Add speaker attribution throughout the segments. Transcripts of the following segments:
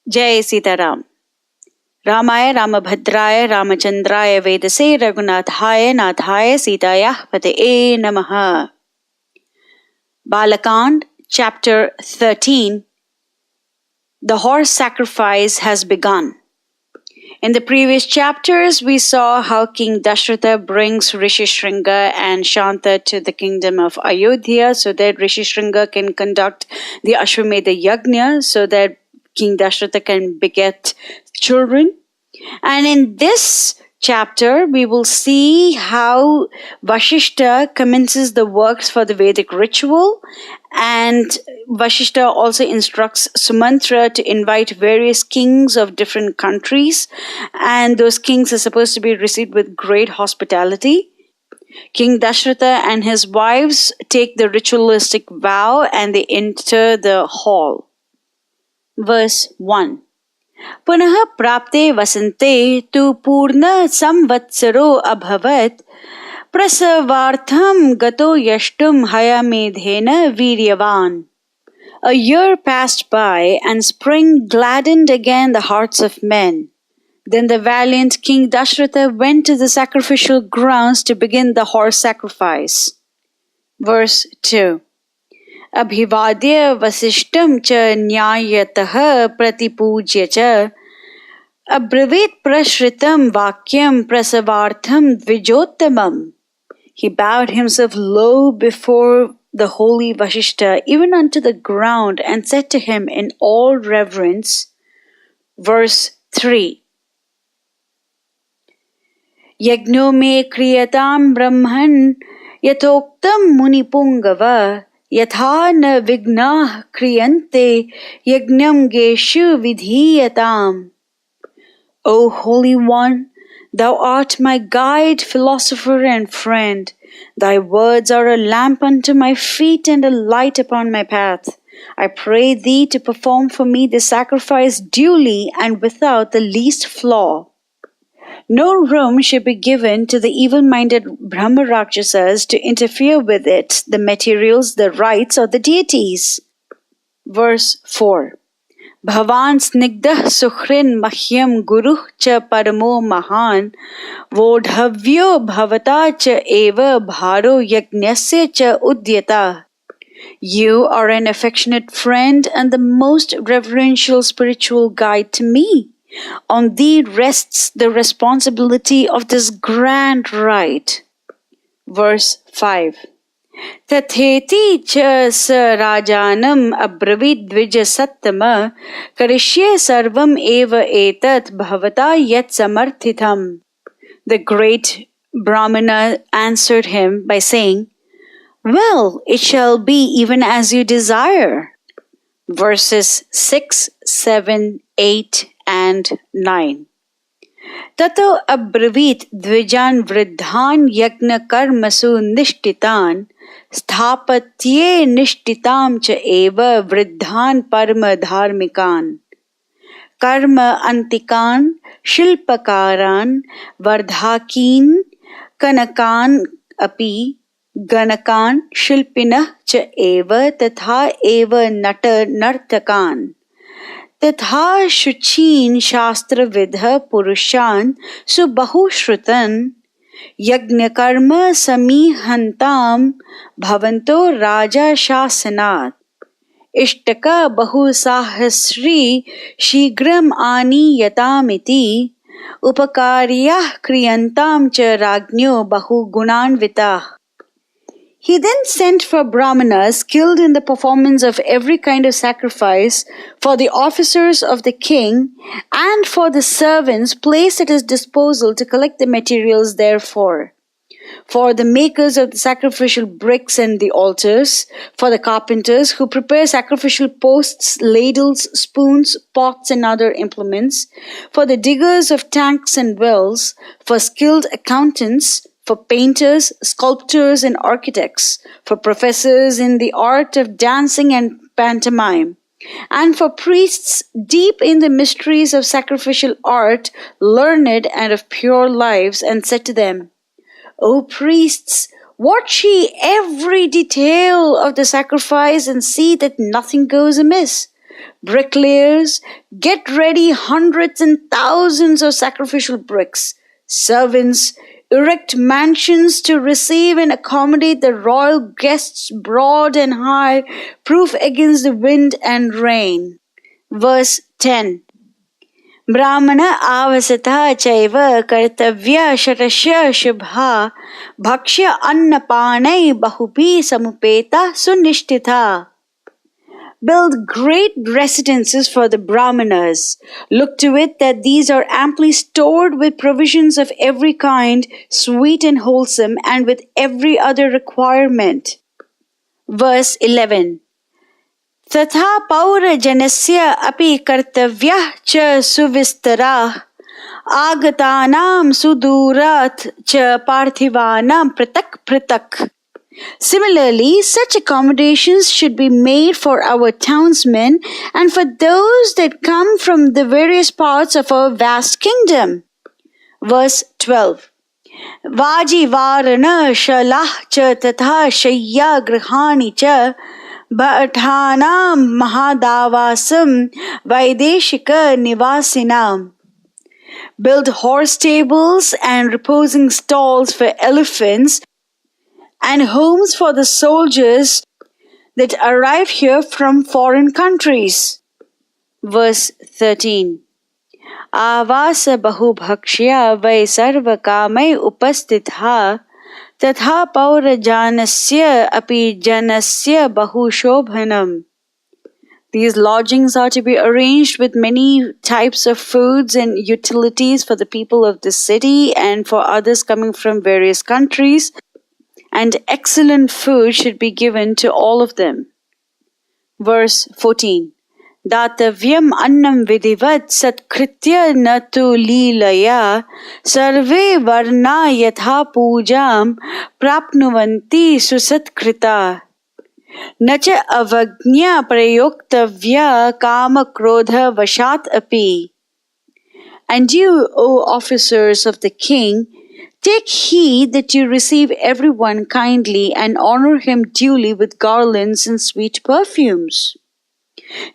Speaker 1: Jai Sitaram. Ramaya Ramabhadraya Ramachandraya Vedase Raghunathaya Nathaya Sitaya Pateye Namaha. Balakand, Chapter 13. The horse sacrifice has begun. In the previous chapters, we saw how King Dasaratha brings Rishyashringa and Shanta to the kingdom of Ayodhya so that Rishyashringa can conduct the Ashwamedha Yajna so that King Dasaratha can beget children. And in this chapter, we will see how Vashistha commences the works for the Vedic ritual, and Vashistha also instructs Sumantra to invite various kings of different countries, and those kings are supposed to be received with great hospitality. King Dasaratha and his wives take the ritualistic vow and they enter the hall. Verse 1. Punaha prapte vasante tu purna samvatsaro abhavat prasavartham gato yashtum hayamedhena viryavan. A year passed by and spring gladdened again the hearts of men. Then the valiant King Dasaratha went to the sacrificial grounds to begin the horse sacrifice. Verse 2. Abhivadya vasishtam cha nyayatah pratipujya cha abravit prashritam vakyam prasavartham dvijottamam. He bowed himself low before the holy Vashistha, even unto the ground, and said to him in all reverence. Verse 3. Yagno me kriyatam brahman yatoktam munipungava yatha na vignah kriyante yagnam geshu vidhiyatam. O Holy One, Thou art my guide, philosopher and friend. Thy words are a lamp unto my feet and a light upon my path. I pray Thee to perform for me the sacrifice duly and without the least flaw. No room should be given to the evil-minded Brahma Rakshasas to interfere with it, the materials, the rites, or the deities. Verse 4. Bhavan snigdah sukhrin mahyam guru cha paramo mahan vodhavyo bhavata cha eva bharo yajnasya cha udyata. You are an affectionate friend and the most reverential spiritual guide to me. On Thee rests the responsibility of this grand rite. Verse 5. Tatheti cha sa rajanam abravit dvija sattama karishye sarvam eva etat bhavata yat samarthitham. The great Brahmana answered him by saying, Well, it shall be even as you desire. Verses 6, 7, 8 and 9. Tato abravit dvijan vridhan yagna karmasu nishtitan sthapatye nishtitam cha eva vridhan parma dharmikan karma antikan shilpakaran vardhakin kanakan api ganakan shilpinah cha eva tatha eva nata nartakan tatha shuchin shastra vidha purushan subahu shrutan yagna karma samihantam bhavanto raja shasanat ishtaka bahu sahasri shigram ani yatamiti upakaryah kriyantam cha ragnyo bahu gunanvitah. He then sent for brahmanas skilled in the performance of every kind of sacrifice, for the officers of the king, and for the servants placed at his disposal to collect the materials therefor. For the makers of the sacrificial bricks and the altars, for the carpenters who prepare sacrificial posts, ladles, spoons, pots and other implements, for the diggers of tanks and wells, for skilled accountants, for painters, sculptors and architects, for professors in the art of dancing and pantomime, and for priests deep in the mysteries of sacrificial art, learned and of pure lives, and said to them, O priests, watch ye every detail of the sacrifice and see that nothing goes amiss. bricklayers, get ready hundreds and thousands of sacrificial bricks. Servants, erect mansions to receive and accommodate the royal guests broad and high, proof against the wind and rain. Verse 10. Brahmana avasatha chaiva kartavya shatashya shubha bhakshya annapanai bahupi samupeta sunishtitha. Build great residences for the Brahmanas. Look to it that these are amply stored with provisions of every kind, sweet and wholesome, and with every other requirement. Verse 11. Tatha paura janasya api kartavyah cha suvistara agatanam sudurat cha parthivanam pratak pratak. Similarly, such accommodations should be made for our townsmen and for those that come from the various parts of our vast kingdom. Verse 12. Vajivarana shalah cha tatha shayya grihani cha bhathanam mahadavasam vaideshika nivasinam. Build horse stables and reposing stalls for elephants and homes for the soldiers that arrive here from foreign countries. Verse 13. Avasa bahu bhakshya vai sarva kamai upastitha tatha paura janasya api janasya bahu shobhanam. These lodgings are to be arranged with many types of foods and utilities for the people of the city and for others coming from various countries, and excellent food should be given to all of them. Verse 14. Datavyam annam vidivat satkritya natu leelaya sarve varna yatha pujam prapnuvanti susatkrita nacha avagnya prayoktavya kama krodha vashat api. And you, O officers of the king, take heed that you receive everyone kindly and honor him duly with garlands and sweet perfumes.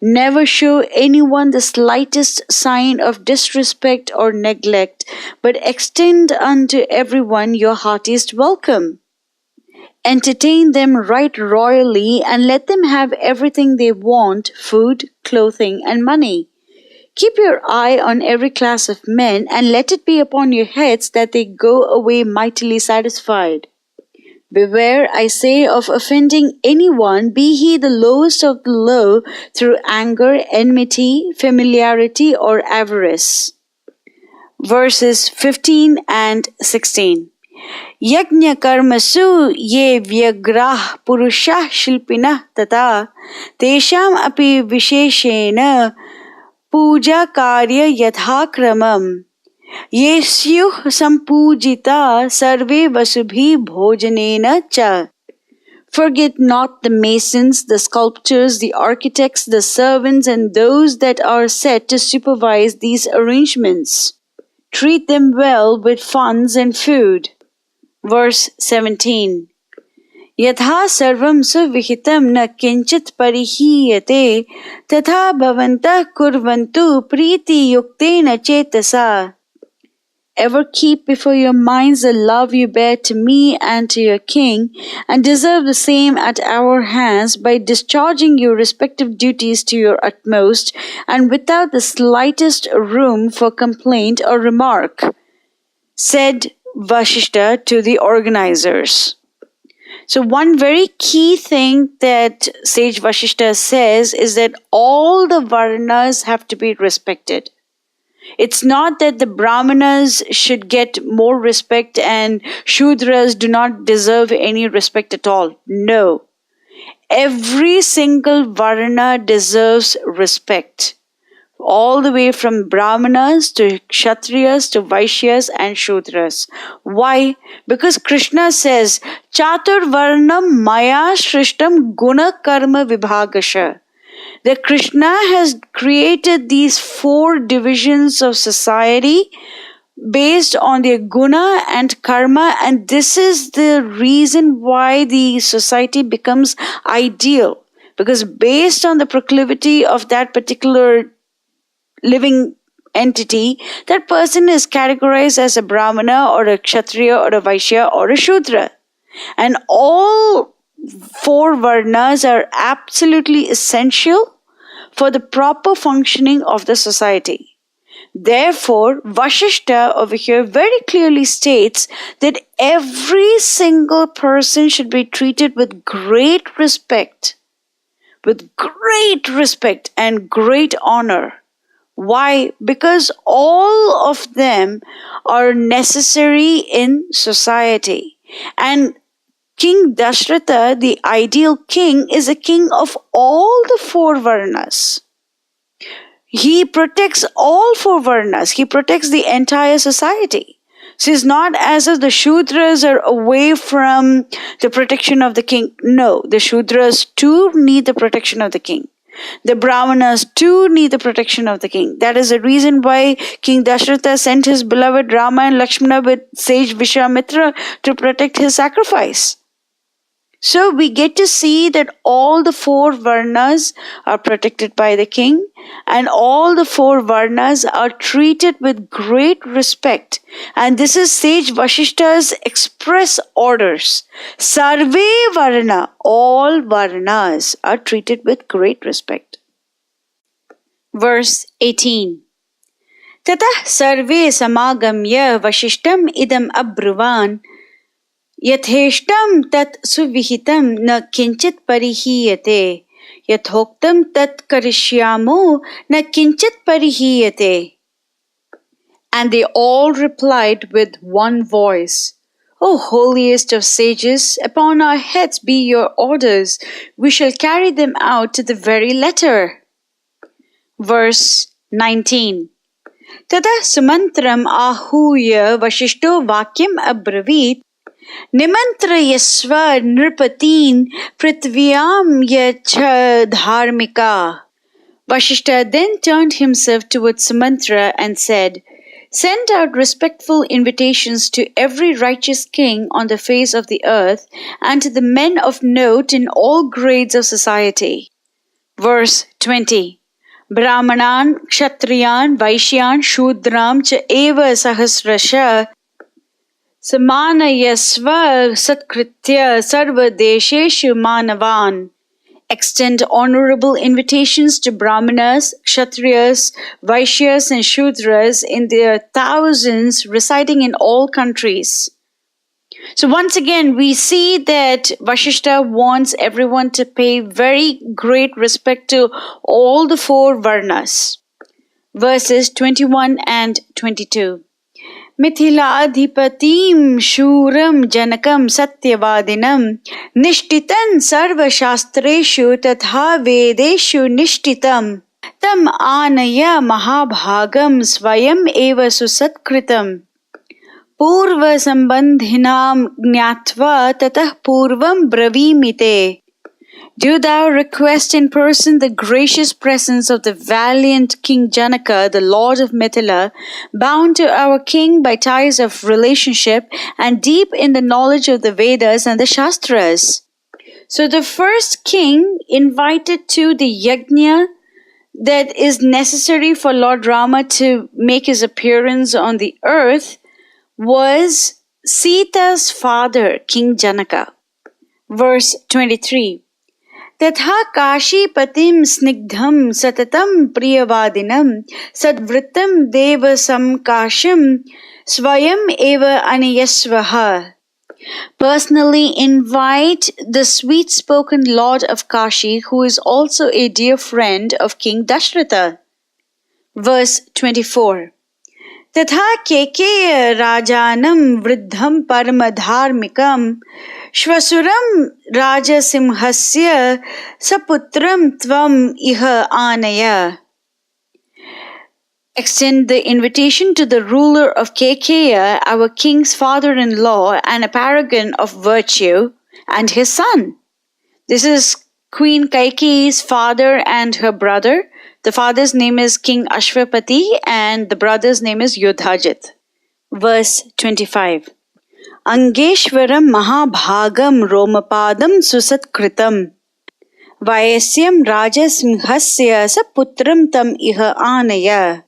Speaker 1: Never show anyone the slightest sign of disrespect or neglect, but extend unto everyone your heartiest welcome. Entertain them right royally and let them have everything they want, food, clothing, and money. Keep your eye on every class of men, and let it be upon your heads that they go away mightily satisfied. Beware, I say, of offending anyone, be he the lowest of the low, through anger, enmity, familiarity, or avarice. Verses 15 and 16. Yajna karmasu ye vyagrah purushah shilpinah tata tesham api visheshena puja karya yathakramam yesyuh sampujita sarve vasubhi bhojanena cha. Forget not the masons, the sculptors, the architects, the servants, and those that are set to supervise these arrangements. Treat them well with funds and food. Verse 17. Yatha sarvam suvihitam na kinchit parihiyate tatha bhavantah kurvantu priti yuktena chetasa. Ever keep before your minds the love you bear to me and to your king, and deserve the same at our hands by discharging your respective duties to your utmost, and without the slightest room for complaint or remark, said Vashistha to the organizers. So one very key thing that Sage Vashistha says is that all the Varnas have to be respected. It's not that the Brahmanas should get more respect and Shudras do not deserve any respect at all. No. Every single Varna deserves respect. All the way from Brahmanas to Kshatriyas to Vaishyas and Shudras. Why? Because Krishna says, Chatur Varnam Maya Shrishtam Guna Karma Vibhagasha. That Krishna has created these 4 divisions of society based on their guna and karma, and this is the reason why the society becomes ideal. because based on the proclivity of that particular living entity, that person is categorized as a Brahmana or a Kshatriya or a Vaishya or a Shudra. And all four Varnas are absolutely essential for the proper functioning of the society. Therefore, Vashistha over here very clearly states that every single person should be treated with great respect and great honor. Why? Because all of them are necessary in society. And King Dasaratha, the ideal king, is a king of all the four Varnas. He protects all four Varnas. He protects the entire society. So it's not as if the Shudras are away from the protection of the king. No, the Shudras too need the protection of the king. The Brahmanas too need the protection of the king. That is the reason why King Dasaratha sent his beloved Rama and Lakshmana with sage Vishwamitra to protect his sacrifice. So we get to see that all the four Varnas are protected by the king, and all the four Varnas are treated with great respect. And this is Sage Vashistha's express orders. Sarve Varna, all Varnas are treated with great respect. Verse 18. Tatah sarve samagamya Vashishtam idam abruvan Yatheshtam tat suvihitam na kinchit parihiyate. Yathoktam tat karishyamo na kinchit parihiyate. And they all replied with one voice, O holiest of sages, upon our heads be your orders. We shall carry them out to the very letter. Verse 19. Tada Sumantram ahuya Vashishto vakyam abravit Nimantrayasva nripatin prithvyam yacha dharmika. Vashistha then turned himself towards Sumantra and said, Send out respectful invitations to every righteous king on the face of the earth and to the men of note in all grades of society. Verse 20. Brahmanan, Kshatriyan, Vaishyan, Shudram cha eva sahasrasha Samanayasva satkritya sarva desheshu manavan. Extend honorable invitations to Brahmanas, Kshatriyas, Vaishyas and Shudras in their thousands residing in all countries. So once again, we see that Vashistha wants everyone to pay very great respect to all the four Varnas. Verses 21 and 22. Mithiladhipatim shuram janakam satyavadinam nishtitan sarvashastreshu tatha vedeshu nishtitam tam anaya mahabhagam svayam eva susatkritam purva sambandhinam gnatva tatah purvam bravimite. Do thou request in person the gracious presence of the valiant King Janaka, the Lord of Mithila, bound to our king by ties of relationship and deep in the knowledge of the Vedas and the Shastras. So the first king invited to the yajna that is necessary for Lord Rama to make his appearance on the earth was Sita's father, King Janaka. Verse 23. Tatha kashipatim snigdham satatam priyavadinam sadvritam deva samkasham svayam eva aniyasvaha. Personally invite the sweet-spoken Lord of Kashi, who is also a dear friend of King Dasaratha. Verse 24. Tatha kekeya rajanam vridham paramadharmikam Shvasuram Rajasimhasya Saputram Tvam Iha Anaya. Extend the invitation to the ruler of Kekeya, our king's father-in-law and a paragon of virtue, and his son. This is Queen Kaikeyi's father and her brother. The father's name is King Ashwapati and the brother's name is Yudhajit. Verse 25. Angeshwaram Mahabhagam Romapadam Susatkritam Vayasyam Rajasimhasya Saputram Tam Iha Anaya.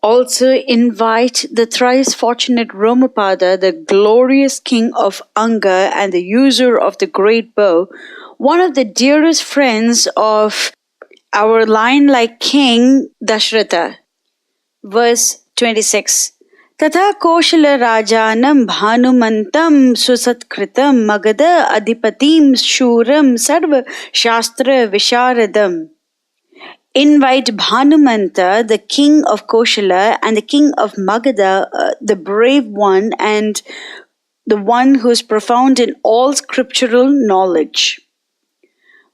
Speaker 1: Also invite the thrice fortunate Romapada, the glorious king of Anga and the user of the great bow, one of the dearest friends of our lion-like king Dasaratha. Verse 26. Tatha Koshala Rajanam Bhanumantam Susatkritam Magada Adipatim Shuram Sarva Shastra Visharadam. Invite Bhanumanta, the king of Koshala, and the king of Magadha, the brave one, and the one who is profound in all scriptural knowledge.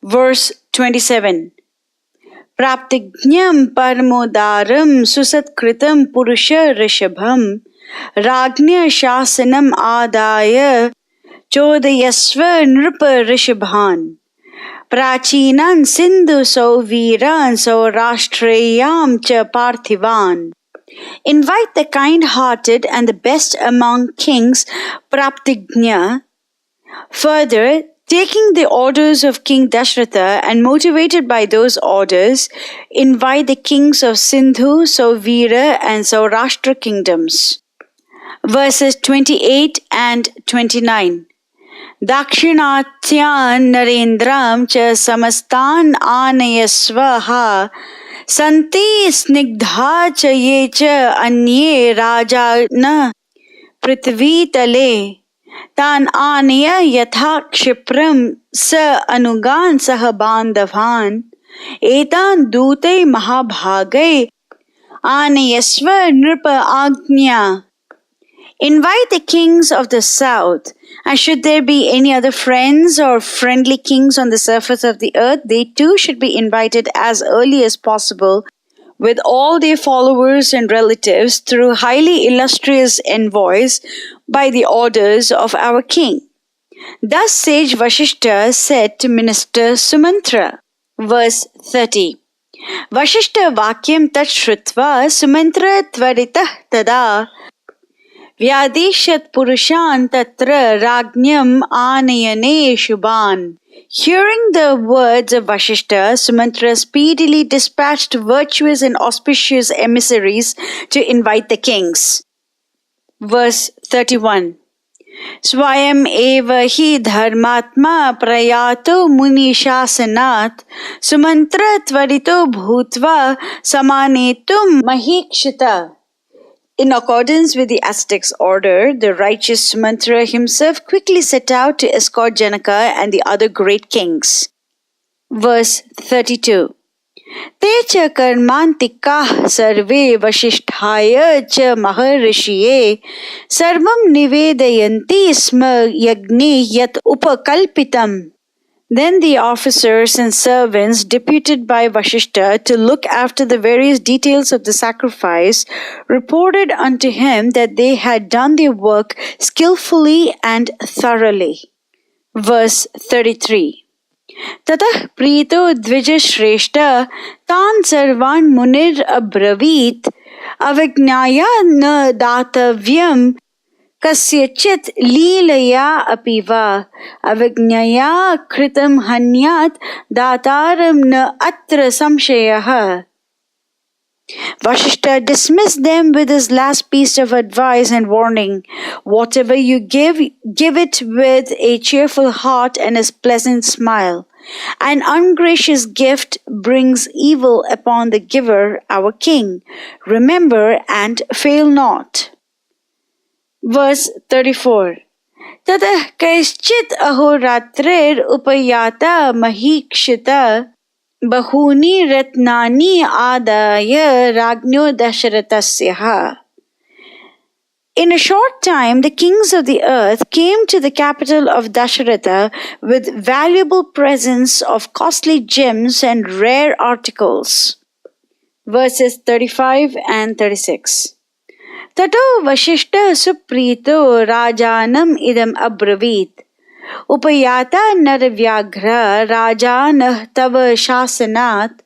Speaker 1: Verse 27. Praptignyam paramodaram susatkritam purusha rishabham ragnya shasanam adaya chodayasva nripa rishabhan. Prachinan Sindhu Sauviran Saurashtrayam Cha Parthivan. Invite the kind-hearted and the best among kings, Praptignya. Further, taking the orders of King Dasaratha and motivated by those orders, invite the kings of Sindhu, Sauvira and Saurashtra kingdoms. Verses 28 and 29. Dakshinatyan Narendram cha samastan anayasvaha santi snigdha cha ye cha anye rajana prithvi tale tan anaya yatha kshipram sa anugan sah bandhavan etan dute mahabhagai anayasva nripa agnya. Invite the kings of the south, and should there be any other friends or friendly kings on the surface of the earth, they too should be invited as early as possible, with all their followers and relatives, through highly illustrious envoys, by the orders of our king. Thus Sage Vashistha said to Minister Sumantra. Verse 30. Vashistha Vakyam Tat Shrutva Sumantra Tvaritah Tada Vyadishat Purushan Tatra Ragnyam Anayane Shubhan. Hearing the words of Vashistha, Sumantra speedily dispatched virtuous and auspicious emissaries to invite the kings. Verse 31. Swayam eva hi dharmatma prayato muni shasanat Sumantra tvarito bhutva samanetum mahikshita. In accordance with the Aztecs' order, the righteous Sumantra himself quickly set out to escort Janaka and the other great kings. Verse 32. Te cha karmantikah sarve vashisthaya cha maharishiye sarvam nivedayanti sma yagni yat upakalpitam. Then the officers and servants deputed by Vashistha to look after the various details of the sacrifice reported unto him that they had done their work skillfully and thoroughly. Verse 33. Tatah prito dvija shreshta tan sarvan munir abravit avignaya na datavyam Kasyachit leelaya apiva avignaya kritam hanyat dataram na atra samshayaha. Vashistha dismissed them with his last piece of advice and warning. Whatever you give it with a cheerful heart and a pleasant smile. An ungracious gift brings evil upon the giver, our king. Remember and fail not. Verse 34. Tatah kaischit ahoratrer upayata mahikshita bahuni ratnani adaya ragnyo dasharatasyaha. In a short time, the kings of the earth came to the capital of Dasaratha with valuable presents of costly gems and rare articles. Verses 35 and 36. Tato Vashishta Suprito Rajanam idam abravit Upayata Naravyagra Rajanah Tava Shasanat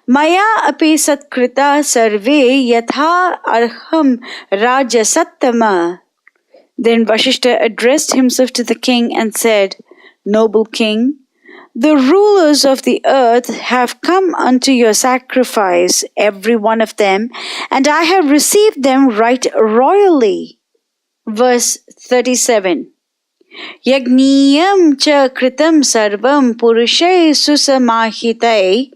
Speaker 1: Maya api satkrita sarve yatha arham rajasattama. Then Vashishta addressed himself to the king and said, Noble king, The rulers of the earth have come unto your sacrifice, every one of them, and I have received them right royally. Verse 37. Yagniyam cha kritam sarvam purushai susamahitai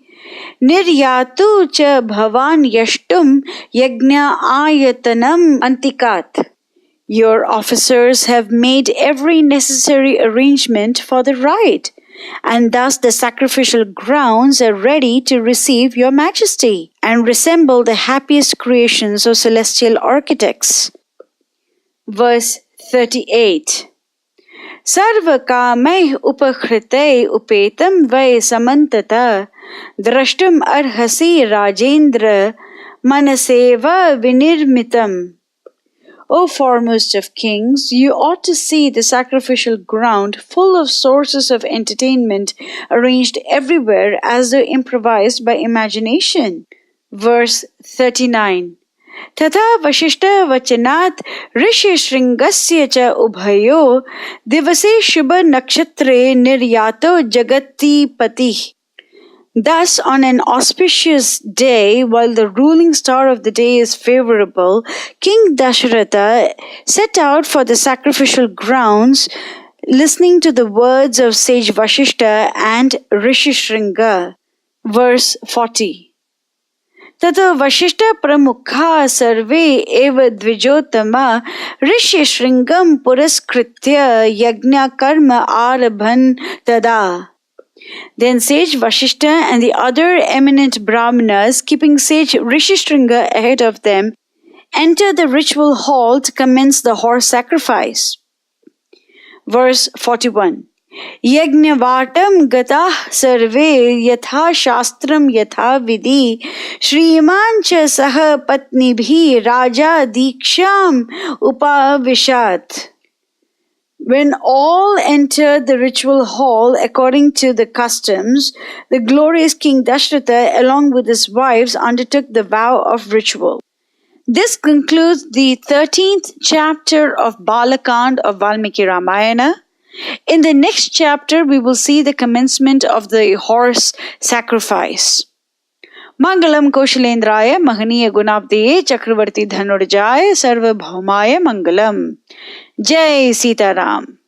Speaker 1: niryatu cha bhavan yashtum yagna ayatanam antikat. Your officers have made every necessary arrangement for the rite, and thus the sacrificial grounds are ready to receive your majesty and resemble the happiest creations of celestial architects. Verse 38. Sarva kamai upakhritei upetam vai samantata drashtum arhasi rajendra manaseva vinirmitam. O foremost of kings, you ought to see the sacrificial ground full of sources of entertainment arranged everywhere as though improvised by imagination. Verse 39. Tatha Vashistha vachanat Rishyashringasya cha ubhayo divase shubha nakshatre niryato jagati pati. Thus, on an auspicious day, while the ruling star of the day is favorable, King Dasaratha set out for the sacrificial grounds, listening to the words of Sage Vasistha and Rishyashringa. Verse 40. Tato Vashistha pramukha sarve eva dvijotama Rishyashringam puraskritya yagna karma arabhan tada. Then Sage Vashistha and the other eminent Brahmanas, keeping Sage Rishyashringa ahead of them, enter the ritual hall to commence the horse sacrifice. Verse 41. Yagnavatam gatah sarve yatha shastram yatha vidhi shriman cha saha patnibhi raja diksham upavishat. When all entered the ritual hall according to the customs, the glorious King Dasaratha, along with his wives, undertook the vow of ritual. This concludes the 13th chapter of Bala Ch of Valmiki Ramayana. In the next chapter, we will see the commencement of the horse sacrifice. Mangalam Koshalendraya Mahaniya Gunabdiye Chakravarti Dhanurjaya Sarva Bhaumaya Mangalam. Jai Sita Ram.